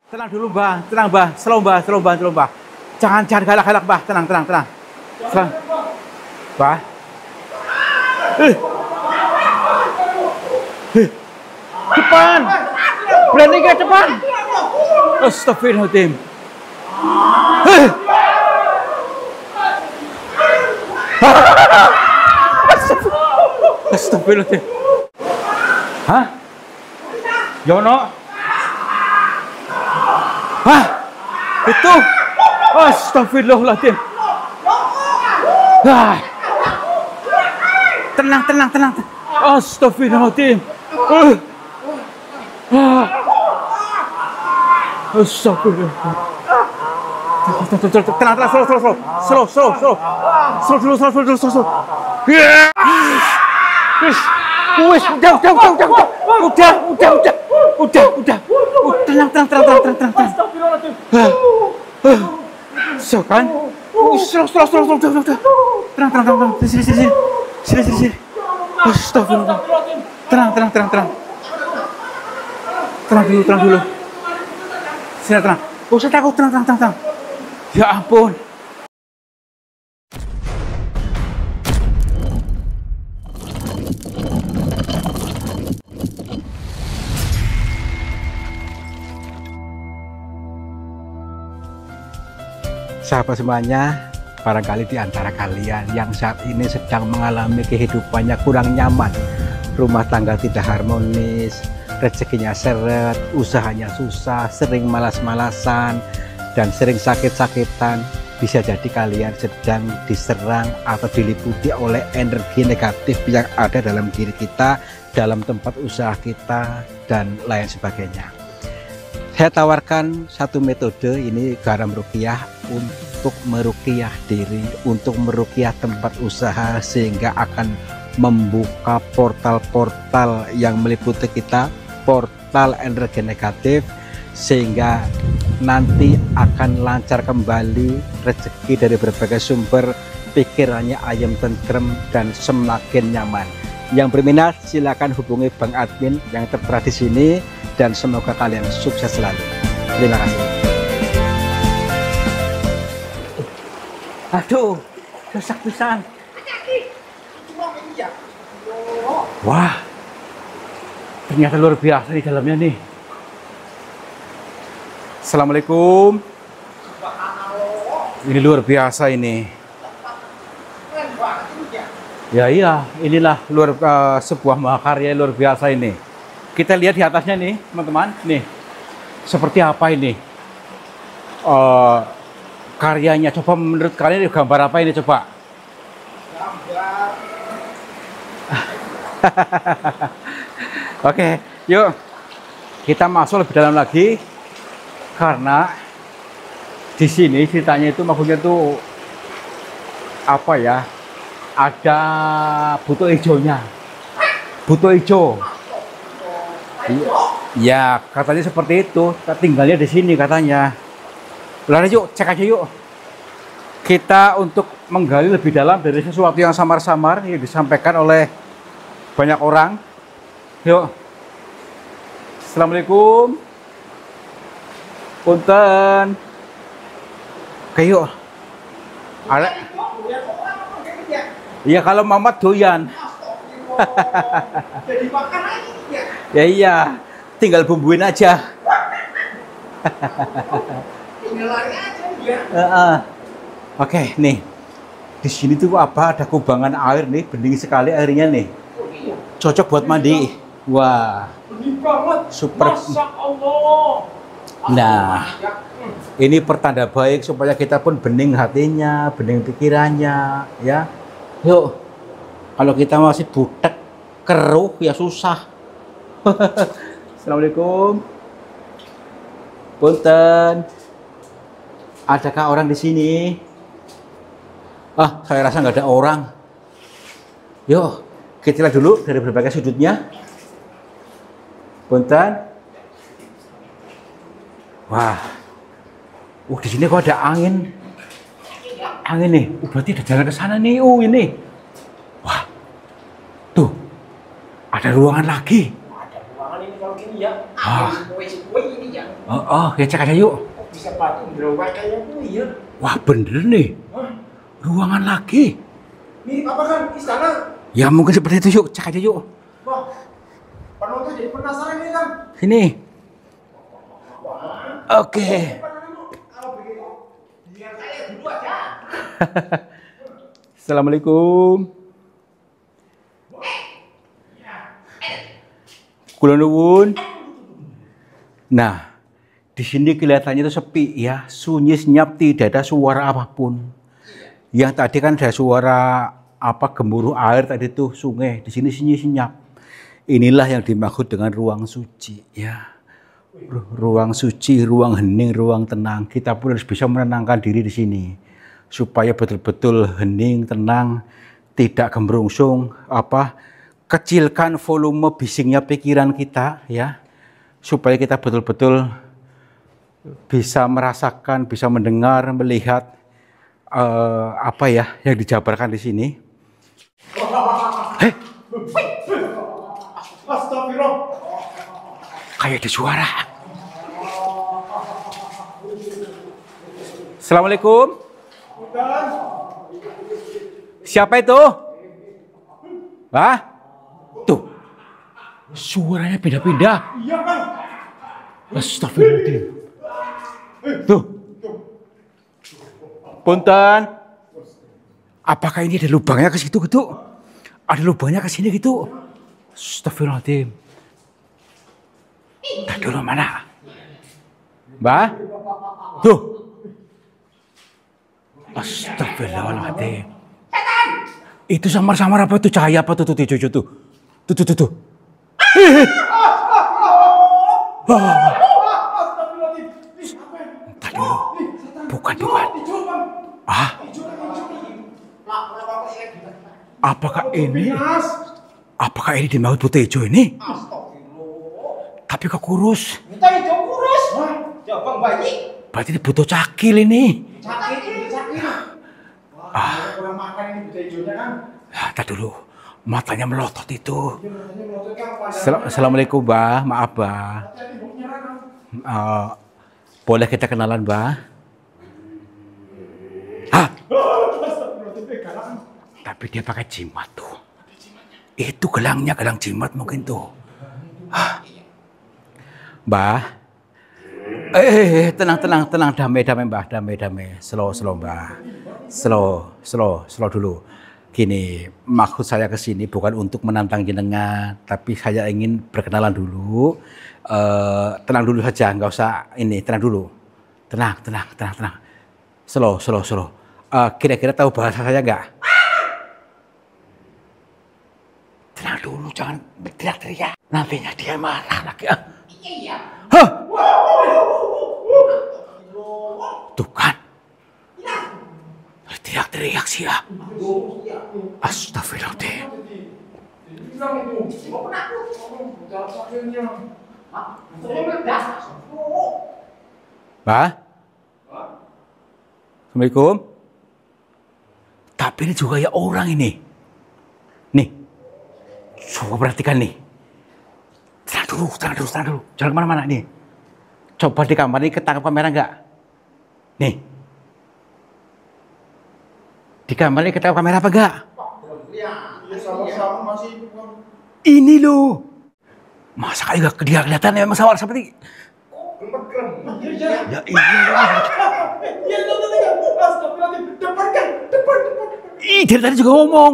Tenang dulu, Mbah. Tenang, Mbah. Slow, Mbah. Slow, Mbah. Slow, Mbah. Jangan galak-galak, Mbah. Tenang. Tenang. Mbah. Depan. Berani ke depan. Astagfirullahaladzim. Astagfirullahaladzim. Hah? Yono? Hah? Itu? Astagfirullahaladzim. Tenang. Astagfirullahaladzim. Astagfirullahaladzim. Tenang, slow dulu. Wes, udah. Tenang. So kan? Slow. Tenang. Sini. Astagfirullah. Tenang. Tenang dulu. Sini tenang. Gak usah takut, tenang. Ya ampun. Sahabat semuanya, barangkali di antara kalian yang saat ini sedang mengalami kehidupannya kurang nyaman, rumah tangga tidak harmonis, rezekinya seret, usahanya susah, sering malas-malasan, dan sering sakit-sakitan. Bisa jadi kalian sedang diserang atau diliputi oleh energi negatif yang ada dalam diri kita, dalam tempat usaha kita, dan lain sebagainya. Saya tawarkan satu metode, ini garam ruqyah, untuk meruqyah diri, untuk meruqyah tempat usaha, sehingga akan membuka portal-portal yang meliputi kita, portal energi negatif, sehingga nanti akan lancar kembali rezeki dari berbagai sumber, pikirannya ayam tentrem dan semakin nyaman. Yang berminat silakan hubungi Bang Admin yang tertera di sini, dan semoga kalian sukses selalu. Terima kasih. Aduh, rusak pisan. Wah, ternyata luar biasa di dalamnya nih. Assalamualaikum. Ini luar biasa ini. Ya iya, inilah sebuah mahakarya luar biasa ini. Kita lihat di atasnya nih, teman-teman. Nih, seperti apa ini karyanya? Coba menurut kalian gambar apa ini? Coba. Gambar. Oke, yuk kita masuk lebih dalam lagi, karena di sini ceritanya itu maksudnya tuh apa ya? Ada buto hijaunya, buto hijau. Ya, katanya seperti itu. Tinggalnya di sini katanya. Lari yuk, cek aja yuk. Kita untuk menggali lebih dalam dari sesuatu yang samar-samar yang disampaikan oleh banyak orang. Yuk. Assalamualaikum. Punten. Oke yuk. Ada. Iya, kalau Mamat doyan. Jadi makan aja. Ya iya, tinggal bumbuin aja. Tinggal lari aja ya. Oke, nih. Di sini tuh apa? Ada kubangan air nih, bening sekali airnya nih. Cocok buat mandi. Wah. Bening banget. Super. Masya Allah. Nah, ini pertanda baik supaya kita pun bening hatinya, bening pikirannya, ya. Yuk. Kalau kita masih butek, keruh, ya susah. Assalamualaikum. Punten. Adakah orang di sini? Ah, saya rasa nggak ada orang. Yuk, kita lihat dulu dari berbagai sudutnya. Punten. Wah. Di sini kok ada angin. Angin nih. Berarti ada jalan ke sana nih. Ini. Wah. Tuh. Ada ruangan lagi. Ada ruangan ini kalau gini ya. Ah. Kue ini ya. Oh, ya cek aja yuk. Bisa patung berubah kayak ya. Wah, bener nih. Hah? Ruangan lagi. Mirip apa kan? Istana. Ya mungkin seperti itu yuk, cek aja yuk. Wah, penonton jadi penasaran ini kan. Sini. Oke. Biar saya dulu aja. Assalamualaikum. Kula nuwun. Nah, di sini kelihatannya itu sepi ya, sunyi senyap, tidak ada suara apapun. Yang tadi kan ada suara gemuruh air tadi tuh sungai. Di sini sunyi senyap. Inilah yang dimaksud dengan ruang suci ya. Ruang suci, ruang hening, ruang tenang. Kita pun harus bisa menenangkan diri di sini supaya betul-betul hening, tenang, tidak gemerungsung. Kecilkan volume bisingnya pikiran kita ya, supaya kita betul-betul bisa merasakan, bisa mendengar, melihat yang dijabarkan di sini. Astagfirullah. Kayak ada suara. Assalamualaikum. Siapa itu? Tuh. Suaranya pindah-pindah. Iya kan? Astagfirullahaladzim. Tuh. Punten. Apakah ini ada lubangnya ke situ gitu? Ada lubangnya ke sini gitu? Astagfirullahaladzim. Dah dulu mana? Mbak? Tuh. Astagfirullahaladzim. Itu samar-samar apa tuh? Cahaya apa tuh? Tuh. Tuh. Tadi dulu. Bukan. Apakah ini dimaksud buta hijau ini? Tapi kok kurus? Buta hijau kurus. Coba bayi. Berarti ini buta cakil ini. Cakil. Wah, kurang makan ini buta hijaunya kan? Tadi dulu. Matanya melotot itu. Assalamualaikum, Mbah. Maaf, Mbah. Boleh kita kenalan, Mbah? Tapi dia pakai jimat tuh. Itu gelangnya, gelang jimat mungkin tuh. Mbah. Tenang. Damai, Mbah. Damai. Slow, Mbah. Slow dulu. Gini, maksud saya ke sini bukan untuk menantang jenengan, tapi saya ingin berkenalan dulu. Tenang dulu saja, nggak usah ini, tenang dulu. Tenang. Slow. Kira-kira tahu bahasa saya nggak? Tenang dulu, jangan berteriak-teriak. Nantinya dia marah lagi. Iya. Hah? Tuh kan? Teriak-teriak sih ya. Astagfirullahaladzim. Mbah? Assalamualaikum. Tapi ini juga ya orang ini. Nih. Coba perhatikan nih. Tenang dulu. Jangan kemana-mana nih. Coba di kamar ini ketangkap kamera enggak? Nih. Di kamar ini ketangkap kamera apa enggak? Iya, sama-sama masih. Ini loh. Masa kali enggak dia kelihatan ya, memang sawar seperti. Iya. Ya iya. Astagfirullahaladzim. Depan. Ih, dari tadi juga ngomong.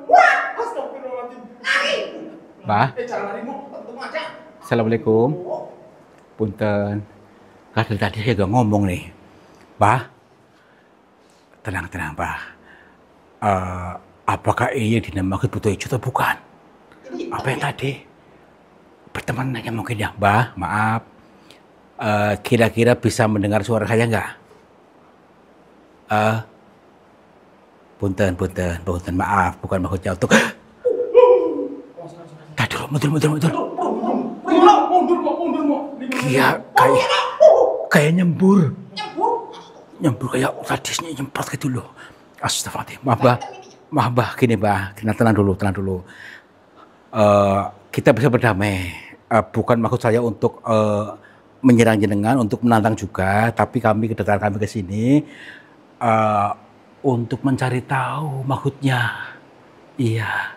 Wah, astagfirullahaladzim. Lari. Mbah. Jangan larimu, ketemu aja. Assalamualaikum. Punten. Dari tadi saya juga ngomong nih. Mbah. Tenang, Mbah. Apakah ini yang dinamakan buta hijau atau bukan? Apa yang tadi? Berteman aja mungkin ya, Mbah. Maaf. Kira-kira bisa mendengar suara saya nggak? Punten. Maaf, bukan maksudnya untuk. Tadi dulu, mundur. Iya, kayak nyembur. Nyembur kayak radisnya nyemprot gitu loh. Astagfirullahaladzim. Maaf, Mbah. Gini, Mbah. Tenang dulu. Kita bisa berdamai. Bukan maksud saya untuk menyerang jenengan untuk menantang juga, tapi kedatangan kami ke sini untuk mencari tahu maksudnya. Iya.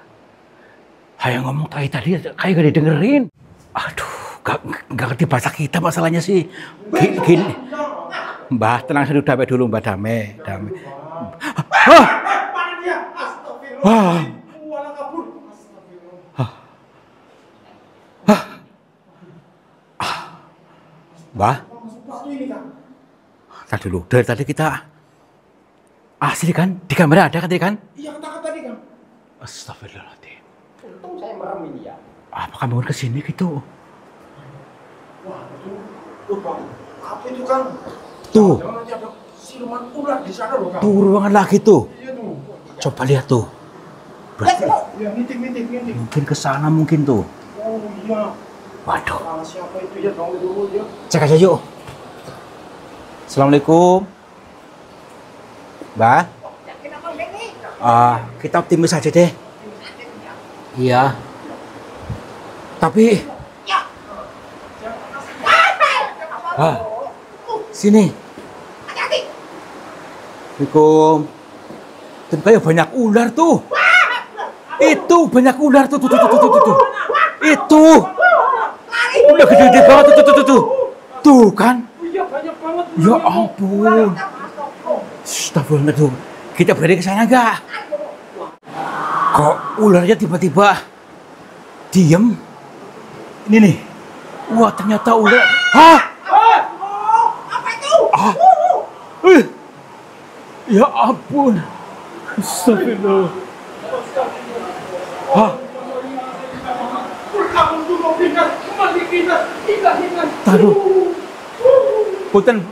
Hayo ngomong tadi kayak gak didengerin. Aduh, gak ngerti bahasa kita masalahnya sih. Gini. Mbah, tenang dulu Mbah, damai. Hah? Wah. Mbah, tadi dulu. Dari tadi kita asli kan? Di kamera ada kan tadi kan? Iya, kata tadi kan. Astagfirullahaladzim. Untung saya merem ini ya. Apa kamu ke sini gitu? Wah, itu Bang. Apa itu kan? Tuh. Jangan nanti ada siluman ular di sana loh, Kang. Tuh ruangan lagi tuh. Iya tuh. Coba lihat tuh. Berarti Ya, ngintip. mungkin ke sana mungkin tuh. Oh iya. Waduh. Salah siapa itu ya, Bang? Dulu ya. Cek aja yuk. Assalamualaikum. Mbak. Kita optimis aja deh. Iya. Tapi. Sini. Assalamualaikum. Tuh kayak banyak ular tuh. Itu banyak ular tuh. Itu. Udah gede-gede banget tuh. Tuh kan. Iya, banyak banget. Ya ampun. Astagfirullahaladzim. Kita berani ke sana nggak? Kok ularnya tiba-tiba diem? Ini nih. Wah, ternyata ular. Hah? Apa itu? Ya ampun. Astagfirullah. Hah? Kamu dulu pindah, kembali pindah. Taruh. Punten.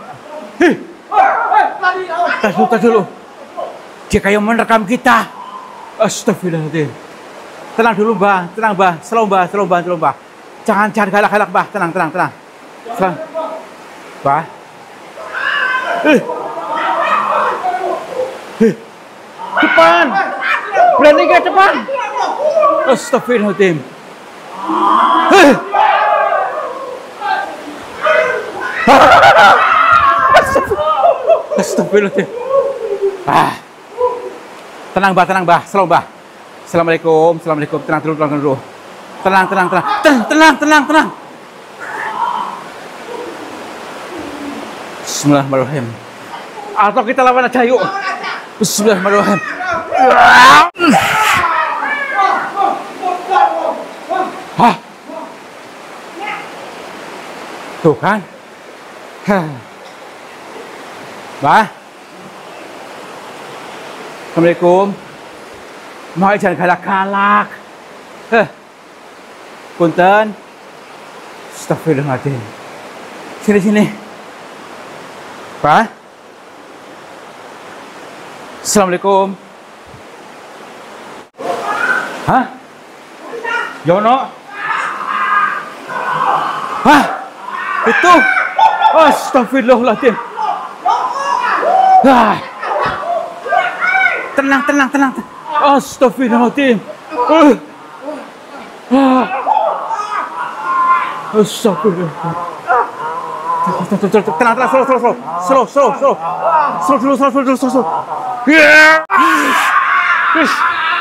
Tas dulu. Dia kayak merekam kita. Astagfirullahaladzim. Tenang dulu, Mbah. Tenang, Mbah. Slow, Mbah. Jangan galak-galak, Mbah. Tenang. Mbah. Depan. Berani ke depan? Astagfirullahaladzim. Astagfirullahaladzim. Tenang, Mbah. Slow, Mbah. Assalamualaikum. Tenang dulu. Tenang. Bismillahirrahmanirrahim. Atau kita lawan aja yuk. Bismillahirrahmanirrahim. Hah? Tuh kan? Mbah. Assalamualaikum. Mau jangan galak-galak. Punten. Astagfirullahaladzim. Sini. Pak. Assalamualaikum. Hah? Yono? Hah? Itu? Astagfirullahaladzim. Tenang. Astagfirullahaladzim. Astagfirullahaladzim. Tenang, slow.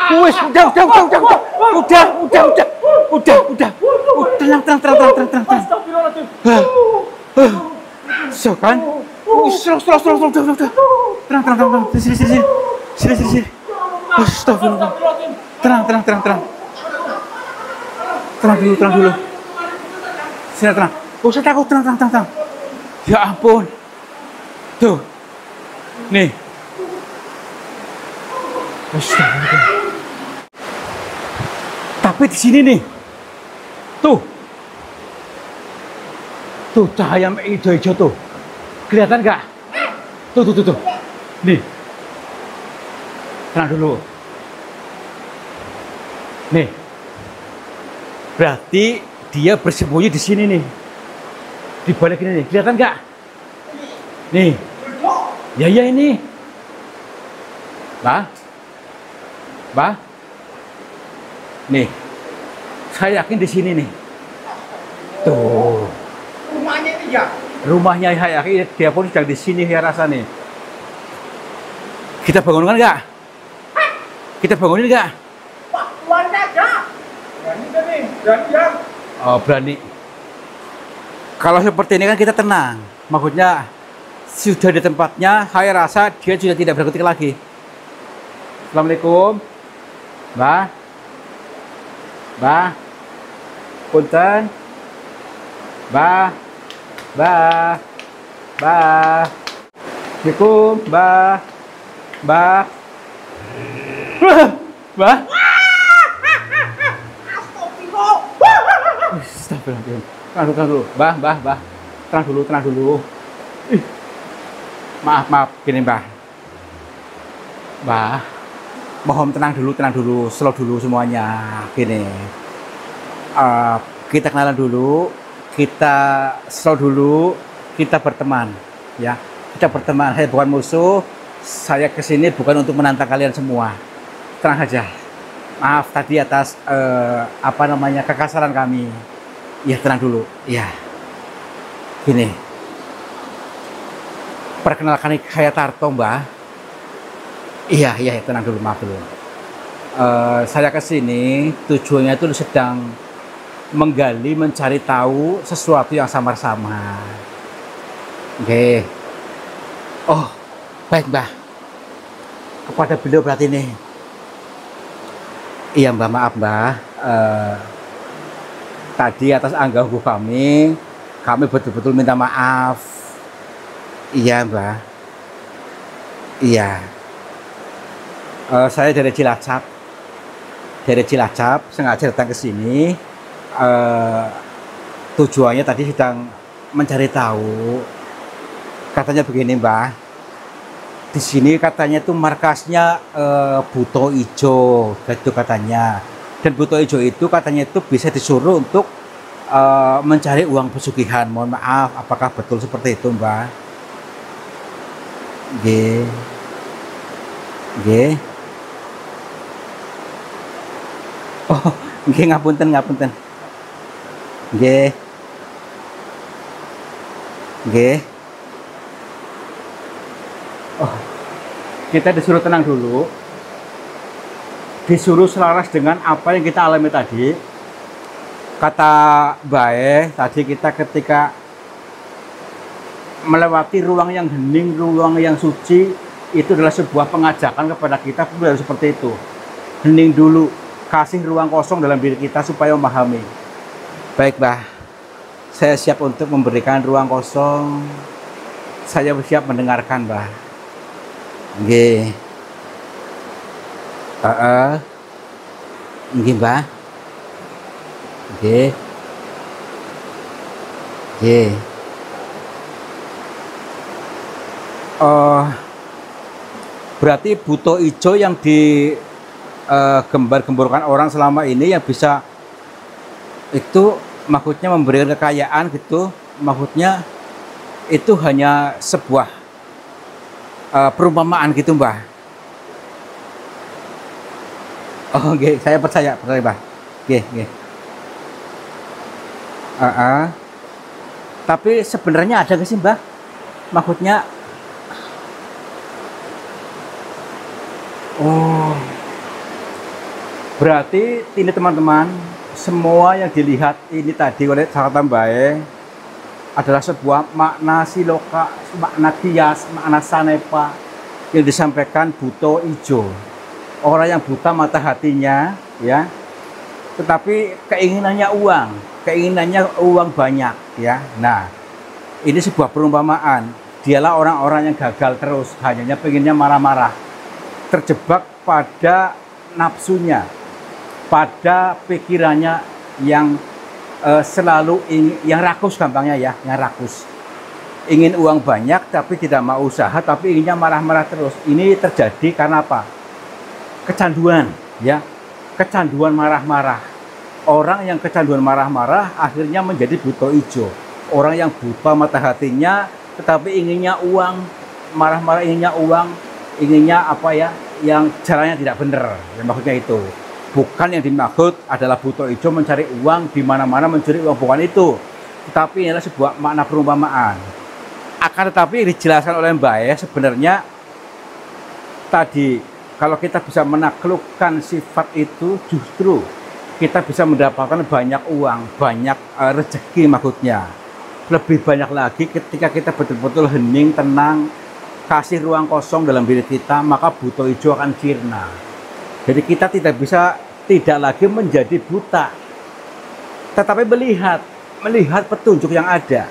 Wes, udah. Tenang. So kan? Slow. Tenang. Sini. Astagfirullah. Tenang. Tenang dulu. Sini tenang. Gak usah takut, tenang. Ya ampun. Tuh. Nih. Astagfirullah. Tapi di sini nih. Tuh cahaya hijau tuh. Kelihatan nggak? Tuh. Nih. Tenang dulu. Nih. Berarti dia bersembunyi di sini nih. Di balik ini nih. Kelihatan nggak? Nih. Ya ini. Mbah. Nih. Saya yakin di sini nih. Tuh. Rumahnya ini Iya. Rumahnya Hayaki, dia pun sedang di sini ya rasanya. Kita bangunkan nggak? Kita bangunin nggak? Pak, keluarnya aja. Berani kan nih? Berani ya? Oh, berani. Kalau seperti ini kan kita tenang. Maksudnya sudah di tempatnya, saya rasa dia sudah tidak berkutik lagi. Assalamualaikum, Mbah. Mbah. Punten. Mbah. Mbah. Mbah. Assalamualaikum, Mbah. Mbah. Mbah. Astagfirullah. Tenang dulu. Mbah. Tenang dulu. Ih. Maaf, gini Mbah. Mbah. Mohon tenang dulu, slow dulu semuanya. Gini. Kita kenalan dulu, kita slow dulu, kita berteman, ya. Kita berteman, saya bukan musuh, saya kesini bukan untuk menantang kalian semua. Tenang aja. Maaf tadi atas kekasaran kami. Ya tenang dulu, ya. Gini. Perkenalkan saya Tarto, Mbah. Iya, tenang dulu, maaf dulu. Saya kesini tujuannya itu sedang menggali, mencari tahu sesuatu yang samar-samar. Oke. Oh, baik Mbah. Kepada beliau berarti nih. Iya Mbah, maaf Mbah. Tadi atas angganggu kami betul-betul minta maaf. Iya Mbah. Iya. Saya dari Cilacap. Sengaja datang ke sini. Tujuannya tadi sedang mencari tahu. Katanya begini Mbah, di sini katanya itu markasnya Buto Ijo, gitu katanya. Dan Buto Ijo itu katanya itu bisa disuruh untuk mencari uang pesugihan. Mohon maaf, apakah betul seperti itu Mbah? G. Oh, ngapunten. G. Oh, kita disuruh tenang dulu, disuruh selaras dengan apa yang kita alami tadi. Kata Bae, tadi kita ketika melewati ruang yang hening, ruang yang suci, itu adalah sebuah pengajakan kepada kita pun harus seperti itu. Hening dulu, kasih ruang kosong dalam diri kita supaya memahami. Baik, Mbah. Saya siap untuk memberikan ruang kosong. Saya siap mendengarkan, Mbah. Nggih. Nggih, Mbah. Nggih. Berarti Buto Ijo yang digembar-gemborkan orang selama ini yang bisa itu maksudnya memberikan kekayaan gitu, maksudnya itu hanya sebuah perumpamaan gitu Mbah. Oh nggih, saya percaya Mbah. Nggih. Tapi sebenarnya ada nggak sih Mbah? Maksudnya berarti ini teman-teman, semua yang dilihat ini tadi oleh Sarata Mbae adalah sebuah makna siloka, makna kias, makna sanepa yang disampaikan Buto Ijo. Orang yang buta mata hatinya, ya, tetapi keinginannya uang banyak, ya. Nah, ini sebuah perumpamaan. Dialah orang-orang yang gagal terus, hanya pengennya marah-marah, terjebak pada nafsunya, pada pikirannya yang selalu yang rakus, gampangnya ya, yang rakus. Ingin uang banyak tapi tidak mau usaha, tapi inginnya marah-marah terus. Ini terjadi karena apa? Kecanduan, ya. Kecanduan marah-marah. Orang yang kecanduan marah-marah akhirnya menjadi Buto Ijo. Orang yang buta mata hatinya tetapi inginnya uang, marah-marah inginnya uang, inginnya apa ya, yang caranya tidak benar. Ya, maksudnya itu. Bukan yang dimaksud adalah Buto Ijo mencari uang di mana-mana, mencuri uang, bukan itu. tetapi ini adalah sebuah makna perumpamaan. Akan tetapi dijelaskan oleh Mbak ya, sebenarnya tadi kalau kita bisa menaklukkan sifat itu, justru kita bisa mendapatkan banyak uang, banyak rezeki maksudnya. Lebih banyak lagi ketika kita betul-betul hening, tenang, kasih ruang kosong dalam diri kita, maka buta hijau akan sirna. Jadi kita tidak lagi menjadi buta, tetapi melihat petunjuk yang ada.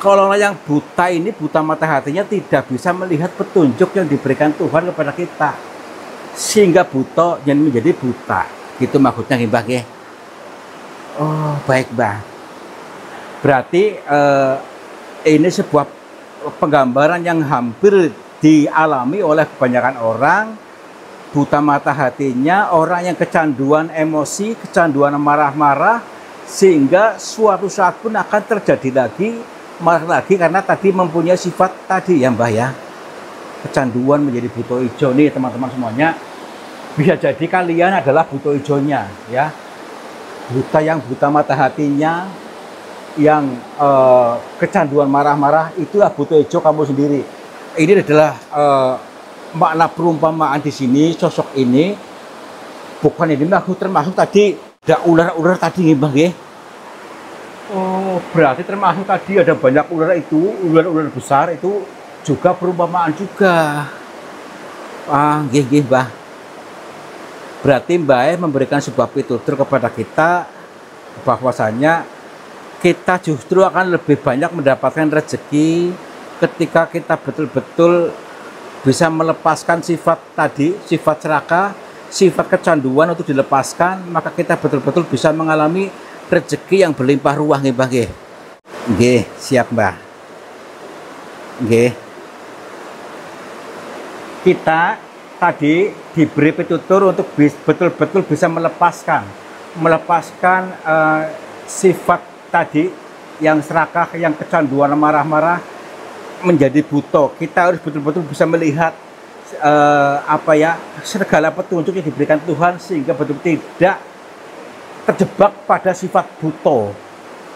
Kalau orang yang buta ini, buta mata hatinya, tidak bisa melihat petunjuk yang diberikan Tuhan kepada kita, sehingga buta yang menjadi buta. Gitu maksudnya Mbah ya. Oh baik Mbah. Berarti ini sebuah penggambaran yang hampir dialami oleh kebanyakan orang. Buta mata hatinya, orang yang kecanduan emosi, kecanduan marah-marah, sehingga suatu saat pun akan terjadi lagi marah lagi karena tadi mempunyai sifat tadi ya Mbah ya, kecanduan menjadi buta hijau. Nih teman-teman semuanya, bisa jadi kalian adalah buta hijaunya ya, buta mata hatinya, yang kecanduan marah-marah, itulah buta hijau kamu sendiri. Ini adalah makna perumpamaan di sini. Sosok ini bukan ini termasuk tadi ada ular-ular tadi nih Bang ya. Oh berarti termasuk tadi ada banyak ular, itu ular-ular besar, itu juga perumpamaan juga. Nggih Mbah. Berarti Mbah memberikan sebuah pitutur kepada kita bahwasanya kita justru akan lebih banyak mendapatkan rezeki ketika kita betul-betul bisa melepaskan sifat tadi, sifat serakah, sifat kecanduan untuk dilepaskan, maka kita betul-betul bisa mengalami rezeki yang berlimpah ruah nggih Mbah nggih. Nggih, siap Mbah. Nggih. Kita tadi diberi pitutur untuk betul-betul bisa melepaskan sifat tadi yang serakah, yang kecanduan marah-marah menjadi buta. Kita harus betul-betul bisa melihat segala petunjuk yang diberikan Tuhan, sehingga betul-betul tidak terjebak pada sifat buta.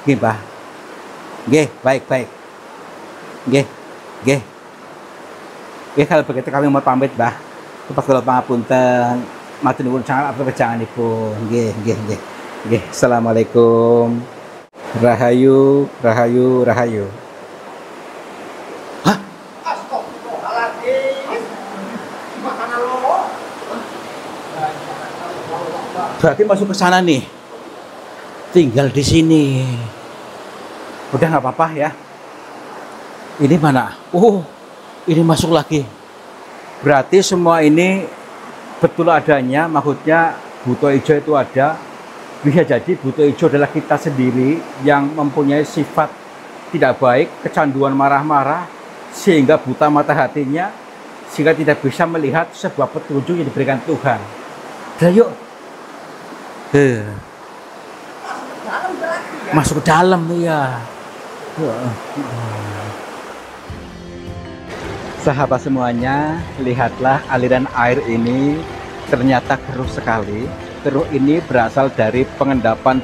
Nggih, Mbah. Nggih, baik. Nggih. Kalau begitu kami mau pamit, Mbah. Kepas kula pangapunten. Matur nuwun sangat atas wejanganipun. Nggih. Assalamualaikum. Rahayu. Berarti masuk ke sana nih, tinggal di sini. Udah nggak apa-apa ya. Ini mana? Ini masuk lagi. Berarti semua ini betul adanya, maksudnya buta hijau itu ada. Bisa jadi buta hijau adalah kita sendiri yang mempunyai sifat tidak baik, kecanduan marah-marah, sehingga buta mata hatinya, sehingga tidak bisa melihat sebuah petunjuk yang diberikan Tuhan. Udah yuk. Masuk ke dalam ya. Sahabat semuanya, lihatlah aliran air ini ternyata keruh sekali. Keruh ini berasal dari pengendapan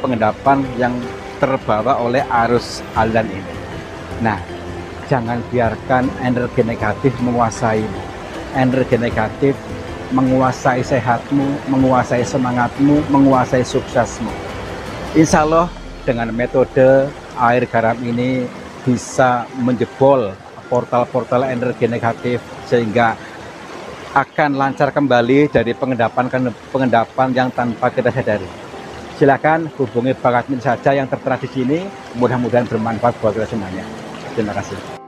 yang terbawa oleh arus aliran ini. Nah, jangan biarkan energi negatif menguasai. Energi negatif menguasai sehatmu, menguasai semangatmu, menguasai suksesmu. Insya Allah dengan metode air garam ini bisa menjebol portal-portal energi negatif, sehingga akan lancar kembali dari pengendapan yang tanpa kita sadari. Silakan hubungi Bang Admin saja yang tertera di sini. Mudah-mudahan bermanfaat buat kita semuanya. Terima kasih.